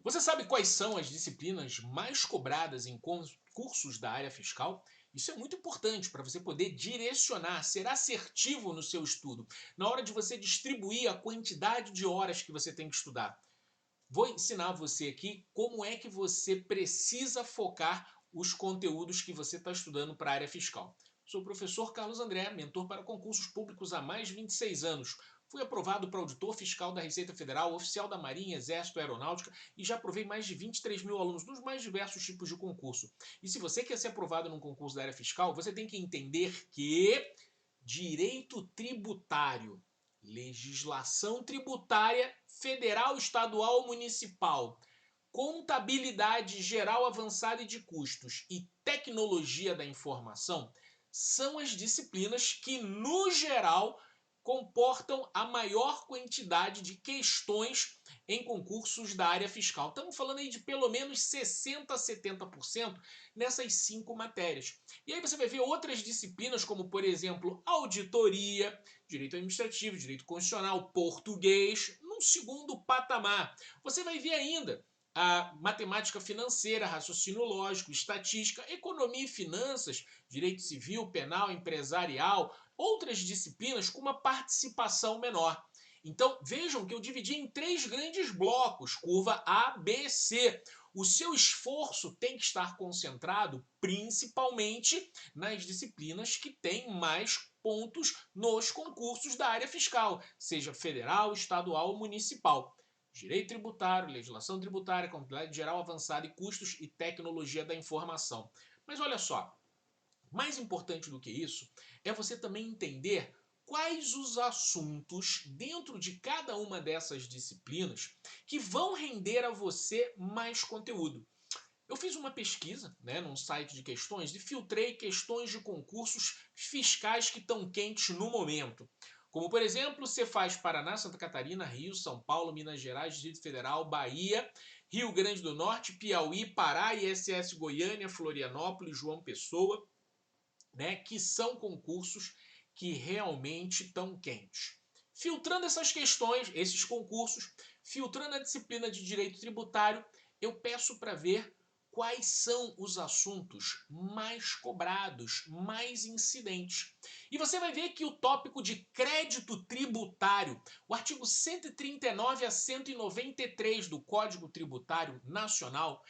Você sabe quais são as disciplinas mais cobradas em cursos da área fiscal? Isso é muito importante para você poder direcionar, ser assertivo no seu estudo, na hora de você distribuir a quantidade de horas que você tem que estudar. Vou ensinar você aqui como é que você precisa focar os conteúdos que você está estudando para a área fiscal. Sou o professor Carlos André, mentor para concursos públicos há mais de 26 anos. Fui aprovado para auditor fiscal da Receita Federal, oficial da Marinha, Exército, Aeronáutica e já aprovei mais de 23 mil alunos nos mais diversos tipos de concurso. E se você quer ser aprovado num concurso da área fiscal, você tem que entender que direito tributário, legislação tributária federal, estadual ou municipal, contabilidade geral avançada e de custos e tecnologia da informação são as disciplinas que, no geral, comportam a maior quantidade de questões em concursos da área fiscal. Estamos falando aí de pelo menos 60 a 70% nessas 5 matérias. E aí você vai ver outras disciplinas, como por exemplo, auditoria, direito administrativo, direito constitucional, português, num segundo patamar. Você vai ver ainda a matemática financeira, raciocínio lógico, estatística, economia e finanças, direito civil, penal, empresarial, outras disciplinas com uma participação menor. Então vejam que eu dividi em 3 grandes blocos, curva A, B, C. O seu esforço tem que estar concentrado principalmente nas disciplinas que têm mais pontos nos concursos da área fiscal, seja federal, estadual ou municipal. Direito tributário, legislação tributária, contabilidade geral avançada e custos e tecnologia da informação. Mas olha só, mais importante do que isso é você também entender quais os assuntos dentro de cada uma dessas disciplinas que vão render a você mais conteúdo. Eu fiz uma pesquisa, num site de questões e filtrei questões de concursos fiscais que estão quentes no momento. Como, por exemplo, você faz Paraná, Santa Catarina, Rio, São Paulo, Minas Gerais, Distrito Federal, Bahia, Rio Grande do Norte, Piauí, Pará, ISS Goiânia, Florianópolis, João Pessoa, que são concursos que realmente estão quentes. Filtrando essas questões, esses concursos, filtrando a disciplina de direito tributário, eu peço para ver quais são os assuntos mais cobrados, mais incidentes. E você vai ver que o tópico de crédito tributário, o artigo 139 a 193 do Código Tributário Nacional,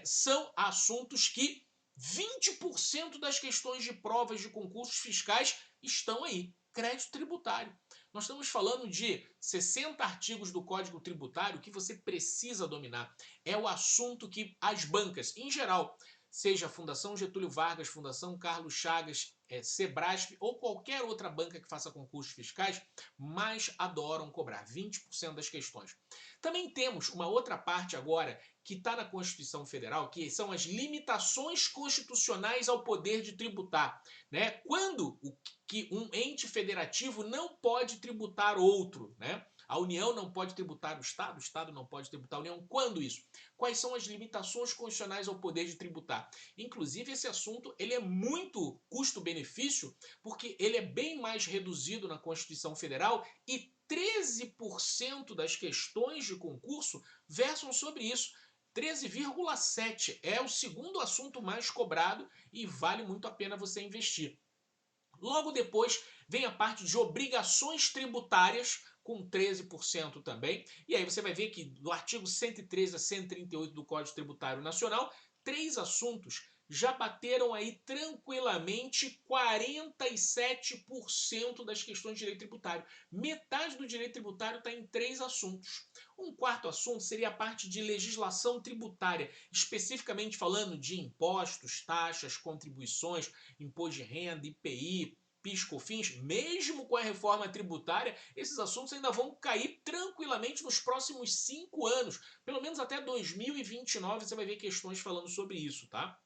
são assuntos que 20% das questões de provas de concursos fiscais estão aí. Crédito tributário. Nós estamos falando de 60 artigos do Código Tributário que você precisa dominar. É o assunto que as bancas, em geral, seja a Fundação Getúlio Vargas, Fundação Carlos Chagas, Sebrasp ou qualquer outra banca que faça concursos fiscais, mais adoram cobrar, 20% das questões. Também temos uma outra parte agora que está na Constituição Federal, que são as limitações constitucionais ao poder de tributar. Quando que um ente federativo não pode tributar outro, A União não pode tributar o Estado não pode tributar a União. Quando isso? Quais são as limitações constitucionais ao poder de tributar? Inclusive, esse assunto ele é muito custo-benefício, porque ele é bem mais reduzido na Constituição Federal e 13% das questões de concurso versam sobre isso. 13,7 é o segundo assunto mais cobrado e vale muito a pena você investir. Logo depois vem a parte de obrigações tributárias, com 13% também. E aí você vai ver que do artigo 113 a 138 do Código Tributário Nacional, 3 assuntos já bateram aí tranquilamente 47% das questões de direito tributário. Metade do direito tributário está em 3 assuntos. Um quarto assunto seria a parte de legislação tributária, especificamente falando de impostos, taxas, contribuições, imposto de renda, IPI, PIS, COFINS. Mesmo com a reforma tributária, esses assuntos ainda vão cair tranquilamente nos próximos 5 anos. Pelo menos até 2029 você vai ver questões falando sobre isso, tá?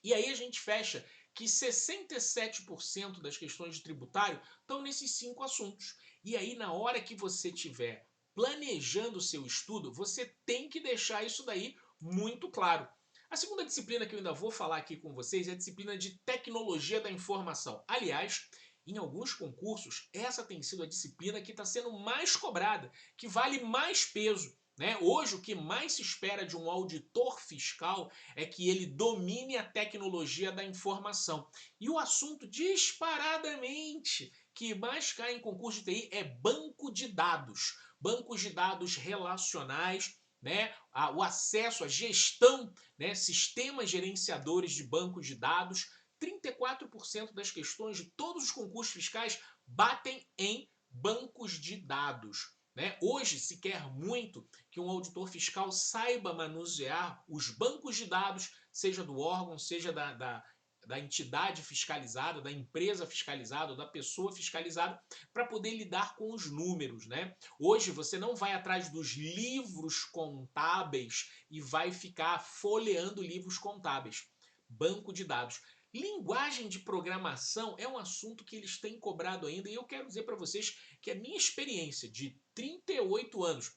E aí a gente fecha que 67% das questões de tributário estão nesses 5 assuntos. E aí na hora que você tiver planejando o seu estudo, você tem que deixar isso daí muito claro. A segunda disciplina que eu ainda vou falar aqui com vocês é a disciplina de tecnologia da informação. Aliás, em alguns concursos, essa tem sido a disciplina que está sendo mais cobrada, que vale mais peso. né? Hoje, o que mais se espera de um auditor fiscal é que ele domine a tecnologia da informação. E o assunto disparadamente que mais cai em concurso de TI é banco de dados. Bancos de dados relacionais, né? O acesso à gestão, né? Sistemas gerenciadores de bancos de dados. 34% das questões de todos os concursos fiscais batem em bancos de dados. Né? Hoje se quer muito que um auditor fiscal saiba manusear os bancos de dados, seja do órgão, seja da entidade fiscalizada, da empresa fiscalizada, ou da pessoa fiscalizada, para poder lidar com os números. Né? Hoje você não vai atrás dos livros contábeis e vai ficar folheando livros contábeis. Banco de dados. Linguagem de programação é um assunto que eles têm cobrado ainda, e eu quero dizer para vocês que a minha experiência de 38 anos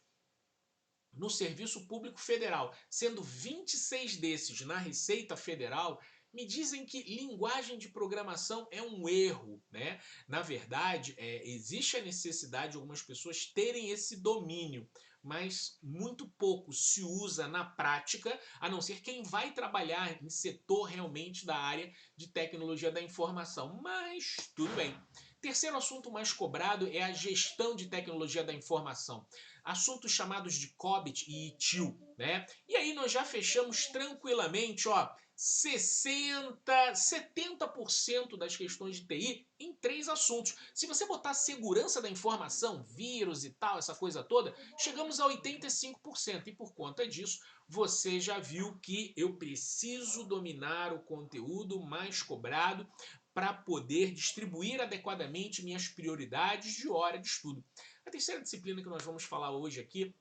no Serviço Público Federal, sendo 26 desses na Receita Federal, me dizem que linguagem de programação é um erro, né? Na verdade, existe a necessidade de algumas pessoas terem esse domínio, mas muito pouco se usa na prática, a não ser quem vai trabalhar em setor realmente da área de tecnologia da informação. Mas tudo bem. Terceiro assunto mais cobrado é a gestão de tecnologia da informação. Assuntos chamados de COBIT e ITIL, né? E aí nós já fechamos tranquilamente, ó, 60, 70% das questões de TI em 3 assuntos. Se você botar segurança da informação, vírus e tal, essa coisa toda, chegamos a 85%. E por conta disso, você já viu que eu preciso dominar o conteúdo mais cobrado para poder distribuir adequadamente minhas prioridades de hora de estudo. A terceira disciplina que nós vamos falar hoje aqui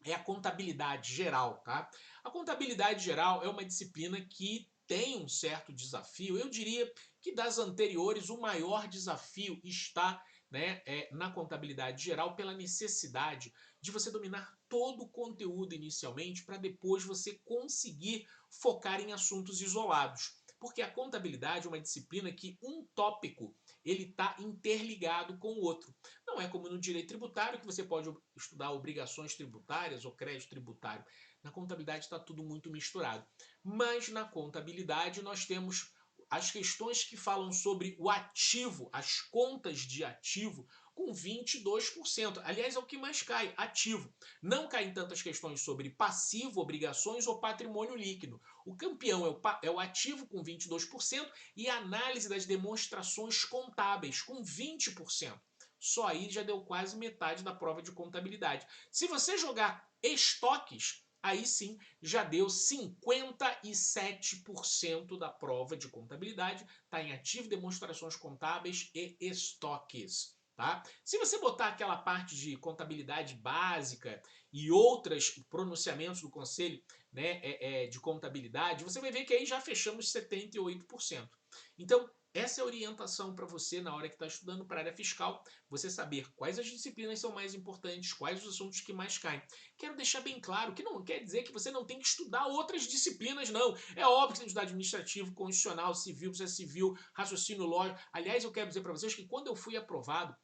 é a contabilidade geral, tá? A contabilidade geral é uma disciplina que tem um certo desafio. Eu diria que das anteriores o maior desafio está, né, na contabilidade geral pela necessidade de você dominar todo o conteúdo inicialmente para depois você conseguir focar em assuntos isolados. Porque a contabilidade é uma disciplina que um tópico ele está interligado com o outro. Não é como no direito tributário, que você pode estudar obrigações tributárias ou crédito tributário. Na contabilidade está tudo muito misturado. Mas na contabilidade nós temos as questões que falam sobre o ativo, as contas de ativo, com 22%. Aliás, é o que mais cai, ativo. Não caem tantas questões sobre passivo, obrigações ou patrimônio líquido. O campeão é o ativo com 22% e a análise das demonstrações contábeis com 20%. Só aí já deu quase metade da prova de contabilidade. Se você jogar estoques, aí sim já deu 57% da prova de contabilidade, está em ativo, demonstrações contábeis e estoques. Tá? Se você botar aquela parte de contabilidade básica e outros pronunciamentos do Conselho, né, de contabilidade, você vai ver que aí já fechamos 78%. Então, essa é a orientação para você na hora que está estudando para a área fiscal, você saber quais as disciplinas são mais importantes, quais os assuntos que mais caem. Quero deixar bem claro que não quer dizer que você não tem que estudar outras disciplinas, não. É óbvio que você tem que estudar administrativo, constitucional, civil, processo civil, raciocínio lógico. Aliás, eu quero dizer para vocês que quando eu fui aprovado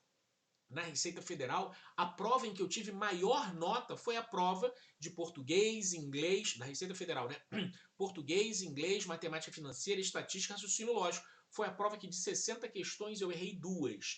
na Receita Federal, a prova em que eu tive maior nota foi a prova de português, inglês, da Receita Federal, né? Português, inglês, matemática financeira, estatística, raciocínio lógico. Foi a prova que de 60 questões eu errei duas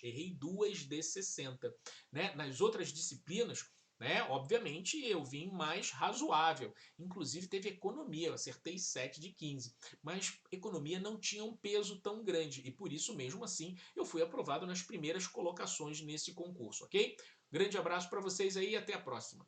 de 60. Né? Nas outras disciplinas, né, obviamente eu vim mais razoável. Inclusive teve economia, eu acertei 7 de 15. Mas economia não tinha um peso tão grande e por isso mesmo assim eu fui aprovado nas primeiras colocações nesse concurso, ok? Grande abraço para vocês aí e até a próxima.